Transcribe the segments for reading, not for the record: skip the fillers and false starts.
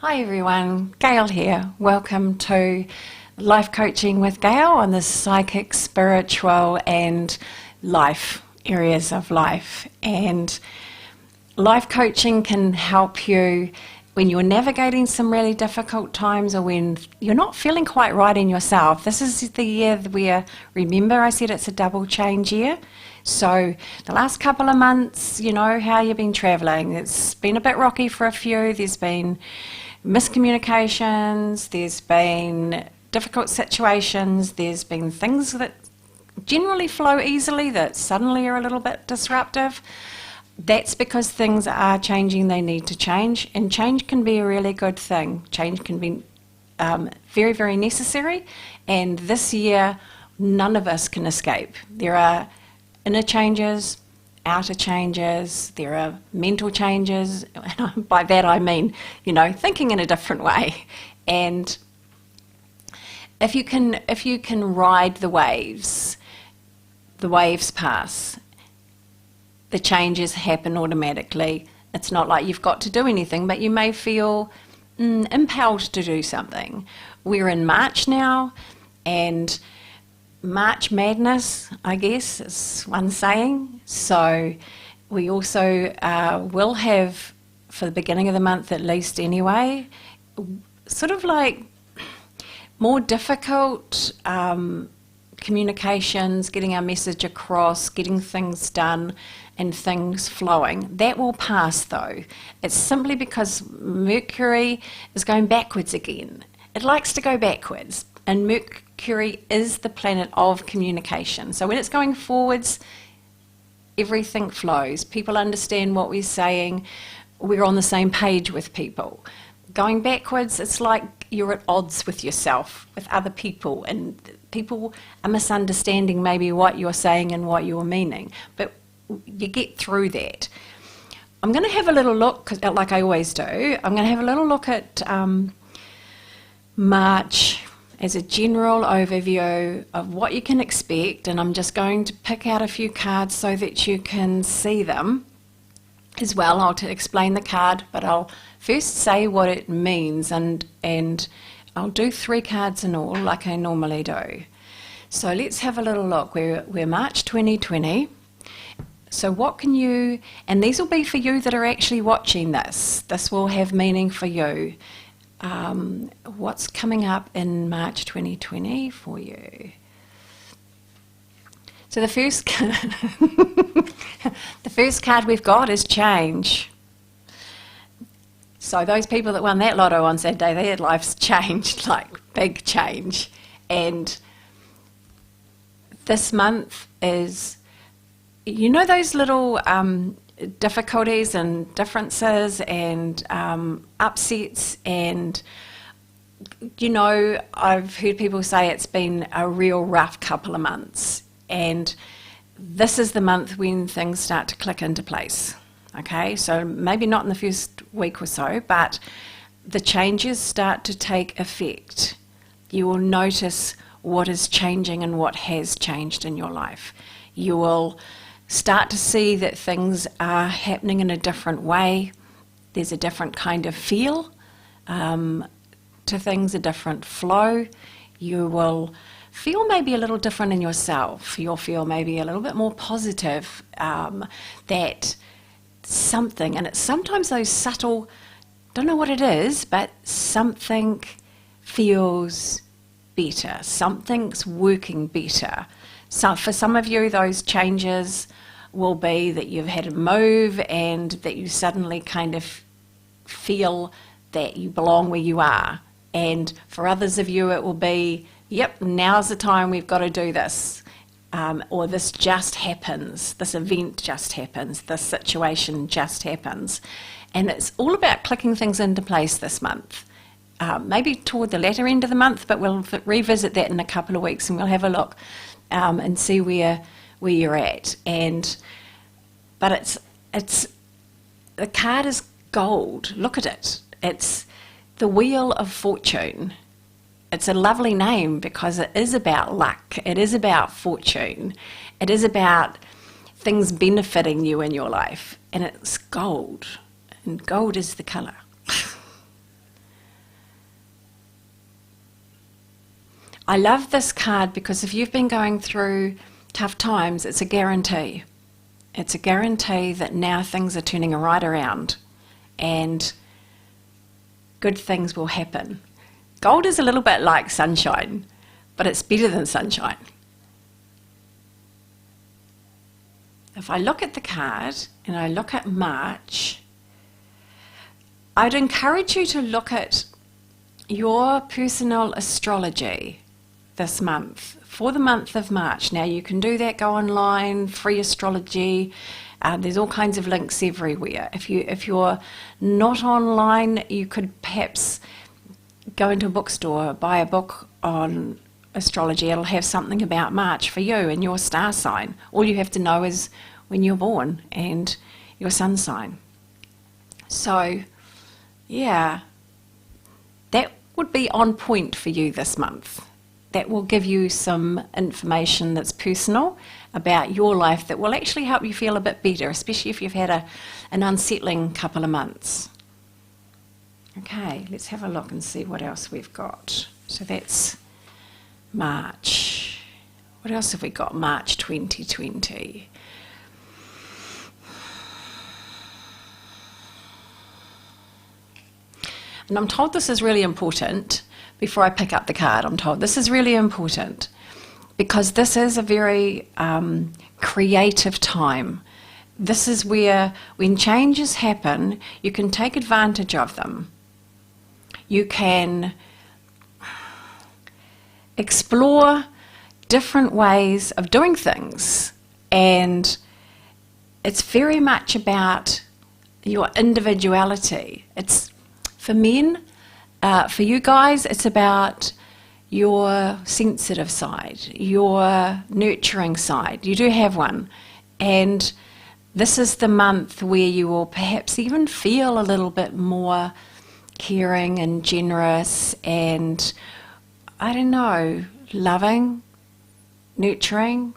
Hi everyone, Gail here. Welcome to Life Coaching with Gail on the psychic, spiritual and life areas of life. And life coaching can help you when you're navigating some really difficult times or when you're not feeling quite right in yourself. This is the year where, remember I said it's a double change year? So the last couple of months, you know how you've been travelling. It's been a bit rocky for a few. There's been miscommunications, there's been difficult situations, there's been things that generally flow easily that suddenly are a little bit disruptive. That's because things are changing, they need to change, and change can be a really good thing. Change can be very, very necessary, and this year none of us can escape. There are inner changes, outer changes, there are mental changes, and by that I mean, you know, thinking in a different way. And if you can ride the waves pass. The changes happen automatically. It's not like you've got to do anything, but you may feel impelled to do something. We're in March now, and March madness, I guess, is one saying. So we also will have, for the beginning of the month at least anyway, sort of like more difficult communications, getting our message across, getting things done and things flowing. That will pass though. It's simply because Mercury is going backwards again. It likes to go backwards, and Mercury is the planet of communication. So when it's going forwards, everything flows. People understand what we're saying. We're on the same page with people. Going backwards, it's like you're at odds with yourself, with other people, and people are misunderstanding maybe what you're saying and what you're meaning. But you get through that. I'm going to have a little look, like I always do, I'm going to have a little look at March as a general overview of what you can expect, and I'm just going to pick out a few cards so that you can see them as well. I'll explain the card, but I'll first say what it means, and I'll do 3 cards in all like I normally do. So let's have a little look. We're March 2020. So what can you, and these will be for you that are actually watching this. This will have meaning for you. What's coming up in March 2020 for you? So the first the first card we've got is change. So those people that won that lotto on Saturday, their life's changed, like big change. And this month is, you know, those little difficulties and differences and upsets, and you know, I've heard people say it's been a real rough couple of months, and this is the month when things start to click into place. Okay, so maybe not in the first week or so, but the changes start to take effect. You will notice what is changing and what has changed in your life. You will start to see that things are happening in a different way. There's a different kind of feel to things, a different flow. You will feel maybe a little different in yourself. You'll feel maybe a little bit more positive, that something, and it's sometimes those subtle, don't know what it is, but something feels better, something's working better. So for some of you, those changes will be that you've had a move and that you suddenly kind of feel that you belong where you are. And for others of you, it will be, yep, now's the time, we've got to do this. Or this just happens, this event just happens, this situation just happens. And it's all about clicking things into place this month. Maybe toward the latter end of the month, but we'll revisit that in a couple of weeks and we'll have a look and see where you're at. But it's the card is gold. Look at it. It's the Wheel of Fortune. It's a lovely name because it is about luck. It is about fortune. It is about things benefiting you in your life. And it's gold. And gold is the colour. I love this card because if you've been going through tough times, it's a guarantee. It's a guarantee that now things are turning right around and good things will happen. Gold is a little bit like sunshine, but it's better than sunshine. If I look at the card and I look at March, I'd encourage you to look at your personal astrology this month, for the month of March. Now you can do that, go online, free astrology. There's all kinds of links everywhere. If you're not online, you could perhaps go into a bookstore, buy a book on astrology. It'll have something about March for you and your star sign. All you have to know is when you're born and your sun sign. So, yeah, that would be on point for you this month. That will give you some information that's personal about your life that will actually help you feel a bit better, especially if you've had an unsettling couple of months. Okay, let's have a look and see what else we've got. So that's March. What else have we got? March 2020. And I'm told this is really important. Before I pick up the card, I'm told this is really important because this is a very creative time. This is where, when changes happen, you can take advantage of them. You can explore different ways of doing things, and it's very much about your individuality. It's for men. For you guys, it's about your sensitive side, your nurturing side. You do have one. And this is the month where you will perhaps even feel a little bit more caring and generous and, I don't know, loving, nurturing,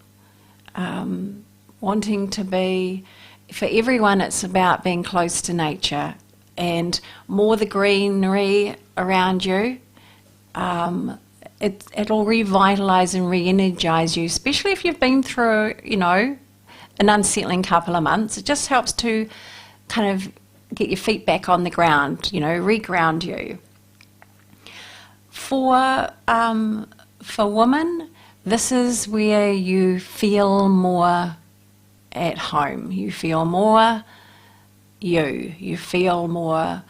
wanting to be. For everyone, it's about being close to nature and more the greenery around you. It'll revitalise and re-energise you, especially if you've been through, an unsettling couple of months. It just helps to kind of get your feet back on the ground, re-ground you. For women, this is where you feel more at home. You feel more you feel more,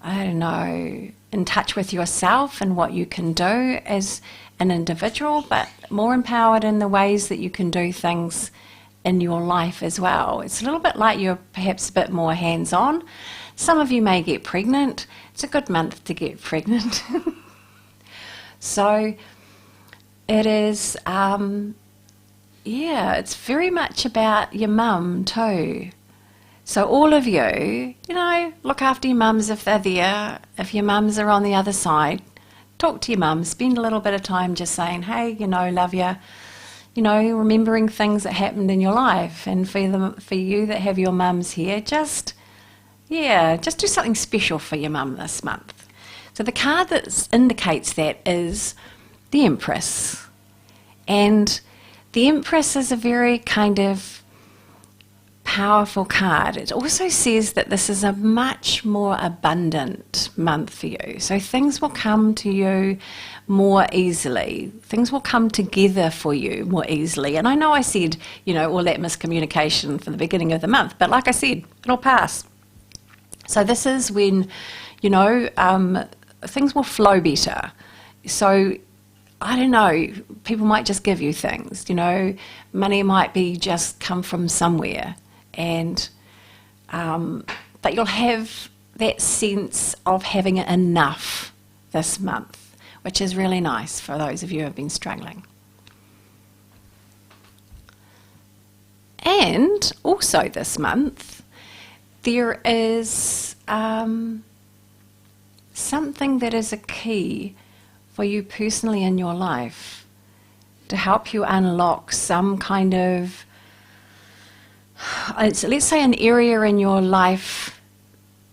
I don't know, in touch with yourself and what you can do as an individual, but more empowered in the ways that you can do things in your life as well. It's a little bit like you're perhaps a bit more hands-on. Some of you may get pregnant. It's a good month to get pregnant. So it is, it's very much about your mum too. So all of you, look after your mums if they're there. If your mums are on the other side, talk to your mum. Spend a little bit of time just saying, hey, love you. Remembering things that happened in your life. And for you that have your mums here, just do something special for your mum this month. So the card that indicates that is the Empress. And the Empress is a very kind of powerful card. It also says that this is a much more abundant month for you. So things will come to you more easily. Things will come together for you more easily. And I know I said, all that miscommunication from the beginning of the month, but like I said, it'll pass. So this is when, things will flow better. So I don't know, people might just give you things, money might be just come from somewhere. And but you'll have that sense of having enough this month, which is really nice for those of you who have been struggling. And also this month, there is something that is a key for you personally in your life to help you unlock some kind of, let's say, an area in your life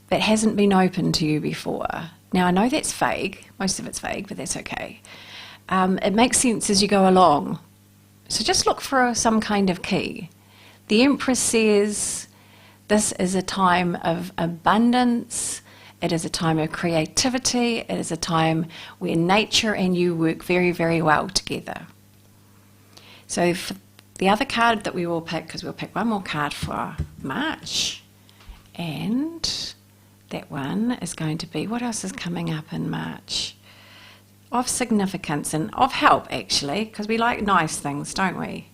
that hasn't been open to you before. Now, I know that's vague. Most of it's vague, but that's okay. it makes sense as you go along. So just look for some kind of key. The Empress says this is a time of abundance. It is a time of creativity. It is a time where nature and you work very, very well together. So for the other card that we will pick, because we'll pick one more card for March, and that one is going to be, what else is coming up in March? Of significance and of help, actually, because we like nice things, don't we?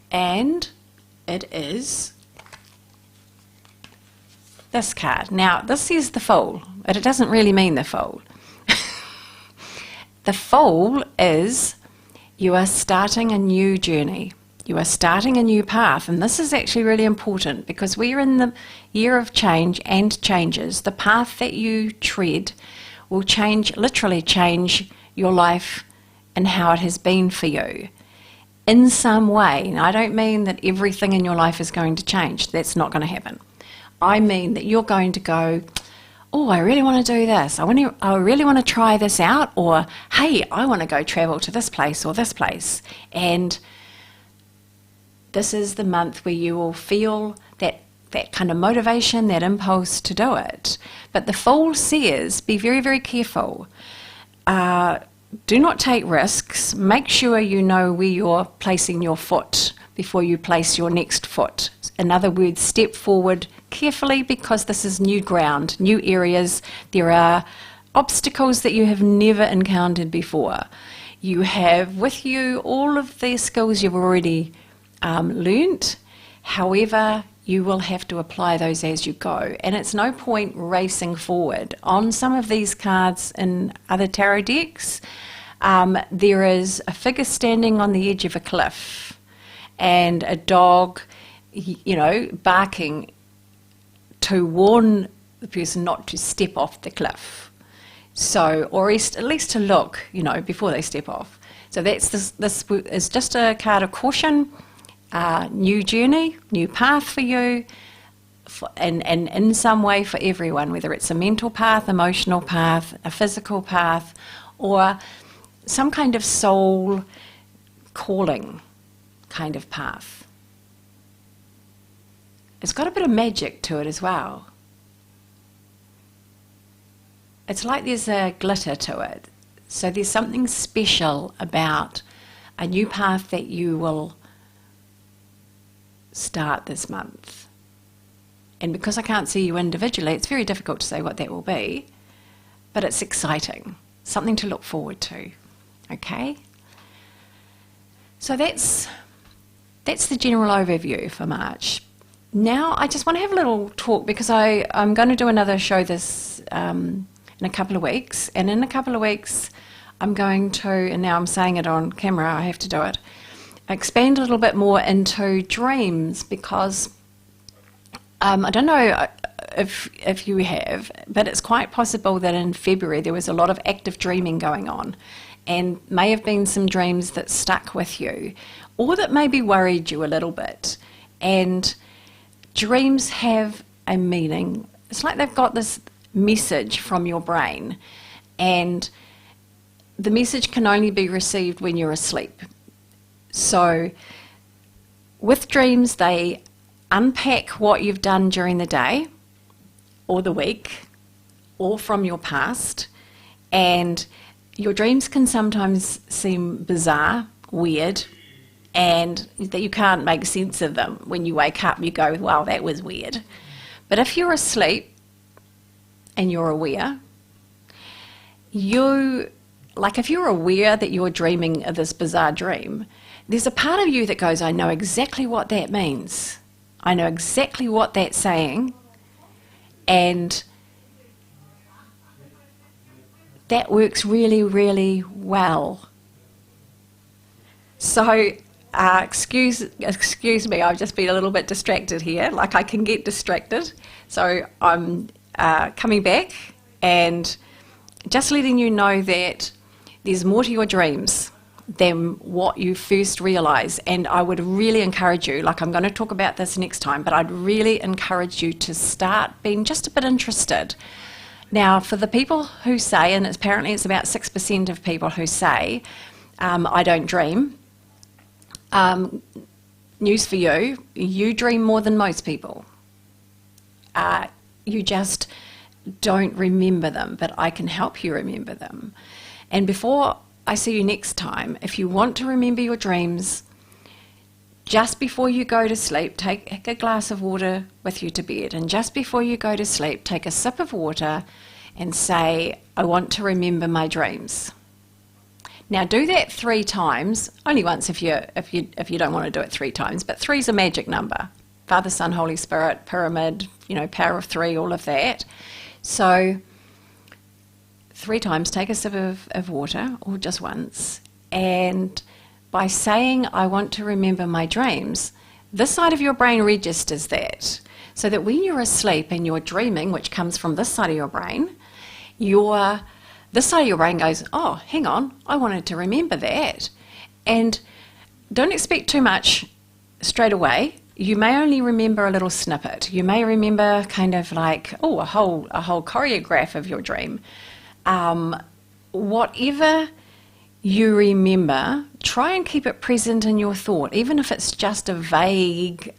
And it is this card. Now, this says the Fool, but it doesn't really mean the Fool. The Fool is you are starting a new journey. You are starting a new path. And this is actually really important because we are in the year of change and changes. The path that you tread will change, literally change your life and how it has been for you in some way. Now, I don't mean that everything in your life is going to change. That's not going to happen. I mean that you're going to go, oh, I really want to do this. I really want to try this out. Or, hey, I want to go travel to this place or this place. And this is the month where you will feel that kind of motivation, that impulse to do it. But the Fool says, be very, very careful. Do not take risks. Make sure you know where you're placing your foot before you place your next foot. In other words, step forward carefully because this is new ground, new areas. There are obstacles that you have never encountered before. You have with you all of the skills you've already learnt. However, you will have to apply those as you go. And it's no point racing forward. On some of these cards in other tarot decks, there is a figure standing on the edge of a cliff and a dog, you know, barking to warn the person not to step off the cliff. So, or at least to look, you know, before they step off. So this is just a card of caution. New journey, new path for you, and in some way for everyone, whether it's a mental path, emotional path, a physical path, or some kind of soul calling kind of path. It's got a bit of magic to it as well. It's like there's a glitter to it. So there's something special about a new path that you will start this month. And because I can't see you individually, it's very difficult to say what that will be, but it's exciting, something to look forward to. Okay? So that's the general overview for March. Now I just want to have a little talk because I'm going to do another show this in a couple of weeks, and in a couple of weeks I'm going to, and now I'm saying it on camera, I have to do it, expand a little bit more into dreams because I don't know if you have, but it's quite possible that in February there was a lot of active dreaming going on and may have been some dreams that stuck with you or that maybe worried you a little bit. And dreams have a meaning. It's like they've got this message from your brain, and the message can only be received when you're asleep. So with dreams, they unpack what you've done during the day or the week or from your past, and your dreams can sometimes seem bizarre, weird, and that you can't make sense of them. When you wake up, you go, wow, that was weird. But if you're asleep and you're aware, if you're aware that you're dreaming of this bizarre dream, there's a part of you that goes, I know exactly what that means. I know exactly what that's saying. And that works really, really well. So, excuse me, I've just been a little bit distracted here. Like I can get distracted. So I'm coming back and just letting you know that there's more to your dreams than what you first realise. And I would really encourage you, like I'm going to talk about this next time, but I'd really encourage you to start being just a bit interested Now, for the people who say, and apparently it's about 6% of people who say, I don't dream, news for you, you dream more than most people. You just don't remember them, but I can help you remember them. And before I see you next time, if you want to remember your dreams, just before you go to sleep, take a glass of water with you to bed. And just before you go to sleep, take a sip of water and say, I want to remember my dreams. Now do that 3 times, only once if you don't want to do it 3 times, but 3 is a magic number. Father, Son, Holy Spirit, pyramid, power of 3, all of that. So 3 times, take a sip of water, or just once, and by saying, I want to remember my dreams, this side of your brain registers that. So that when you're asleep and you're dreaming, which comes from this side of your brain, this side of your brain goes, oh, hang on, I wanted to remember that. And don't expect too much straight away. You may only remember a little snippet. You may remember kind of like, a whole choreograph of your dream. Whatever you remember, try and keep it present in your thought, even if it's just a vague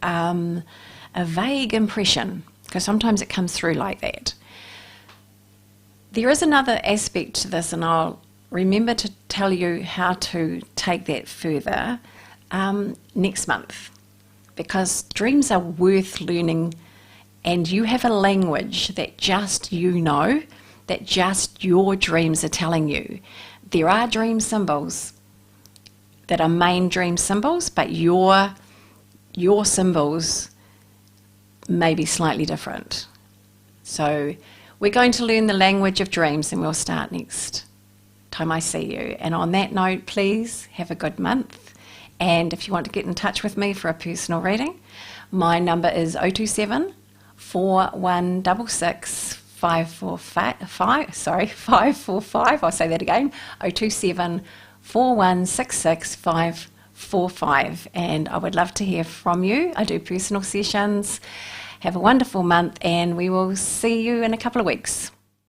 impression, because sometimes it comes through like that. There is another aspect to this, and I'll remember to tell you how to take that further next month, because dreams are worth learning, and you have a language that just that just your dreams are telling you. There are dream symbols that are main dream symbols, but your symbols may be slightly different. So we're going to learn the language of dreams, and we'll start next time I see you. And on that note, please have a good month. And if you want to get in touch with me for a personal reading, my number is 027 4166 545. I'll say that again, 027 4166 545. And I would love to hear from you. I do personal sessions. Have a wonderful month, and we will see you in a couple of weeks.